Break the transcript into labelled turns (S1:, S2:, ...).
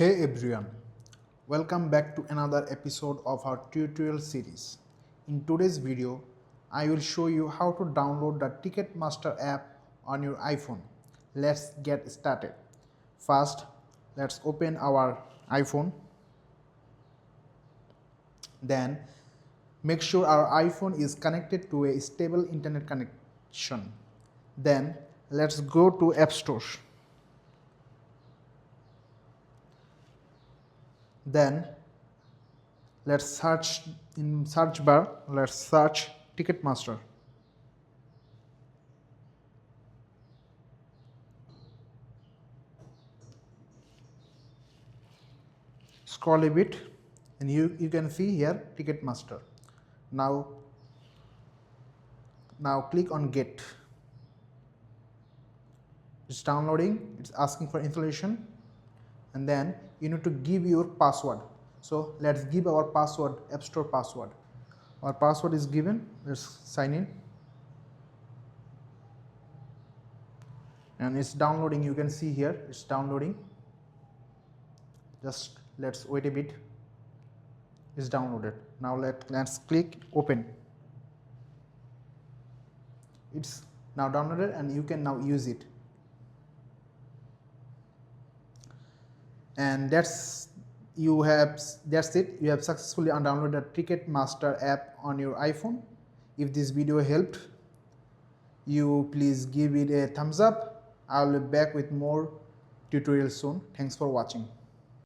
S1: Hey everyone, welcome back to another episode of our tutorial series. In today's video, I will show you how to download the Ticketmaster app on your iPhone. Let's get started. First, let's open our iPhone. Then, make sure our iPhone is connected to a stable internet connection. Then, let's go to App Store. Then let's search in search bar, let's search Ticketmaster. Scroll a bit and you can see here Ticketmaster. Now click on get. It's downloading, it's asking for installation, and then you need to give your password. So let's give our password, App Store password. Our password is given, let's sign in. And it's downloading, you can see here, it's downloading. Just let's wait a bit. It's downloaded. Now let's click open. It's now downloaded and you can now use it. And that's it. You have successfully downloaded the Ticketmaster app on your iPhone. If this video helped you, please give it a thumbs up. I'll be back with more tutorials soon. Thanks for watching.